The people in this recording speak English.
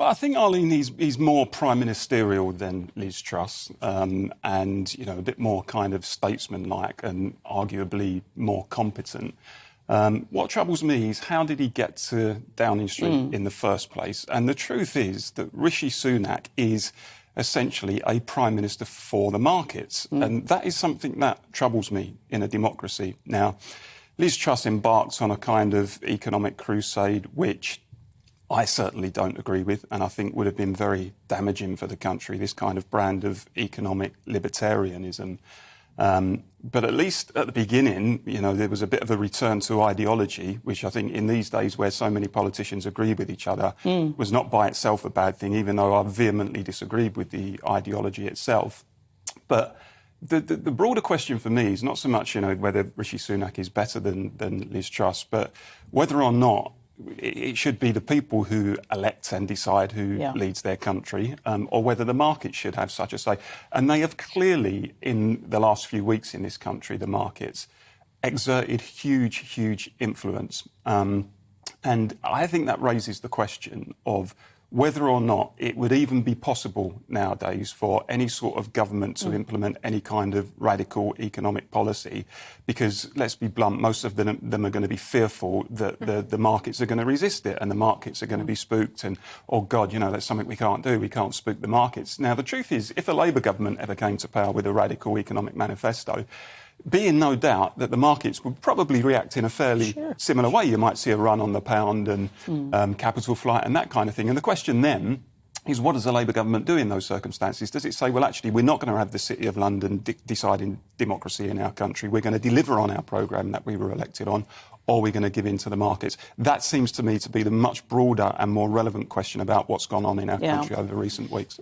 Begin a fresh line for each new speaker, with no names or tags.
Well, I think, Arlene, he's more prime ministerial than Liz Truss, and, a bit more kind of statesman-like and arguably more competent. What troubles me is how did he get to Downing Street in the first place? And the truth is that Rishi Sunak is essentially a prime minister for the markets. And that is something that troubles me in a democracy. Now, Liz Truss embarked on a kind of economic crusade which I certainly don't agree with, and I think would have been very damaging for the country, this kind of brand of economic libertarianism. But at least at the beginning, there was a bit of a return to ideology, which I think in these days where so many politicians agree with each other was not by itself a bad thing, even though I vehemently disagreed with the ideology itself. But the broader question for me is not so much, whether Rishi Sunak is better than Liz Truss, but whether or not it should be the people who elect and decide who leads their country, or whether the market should have such a say. And they have clearly, in the last few weeks in this country, the markets, exerted huge influence. And I think that raises the question of whether or not it would even be possible nowadays for any sort of government to implement any kind of radical economic policy, because, let's be blunt, most of them are going to be fearful that the markets are going to resist it and the markets are going to be spooked and, oh God, that's something we can't do, we can't spook the markets. Now, the truth is, if a Labour government ever came to power with a radical economic manifesto, be in no doubt that the markets would probably react in a fairly similar way. You might see a run on the pound and capital flight and that kind of thing. And the question then is, what does the Labour government do in those circumstances? Does it say, well, actually, we're not going to have the City of London deciding democracy in our country. We're going to deliver on our programme that we were elected on, or we're going to give in to the markets? That seems to me to be the much broader and more relevant question about what's gone on in our country over recent weeks.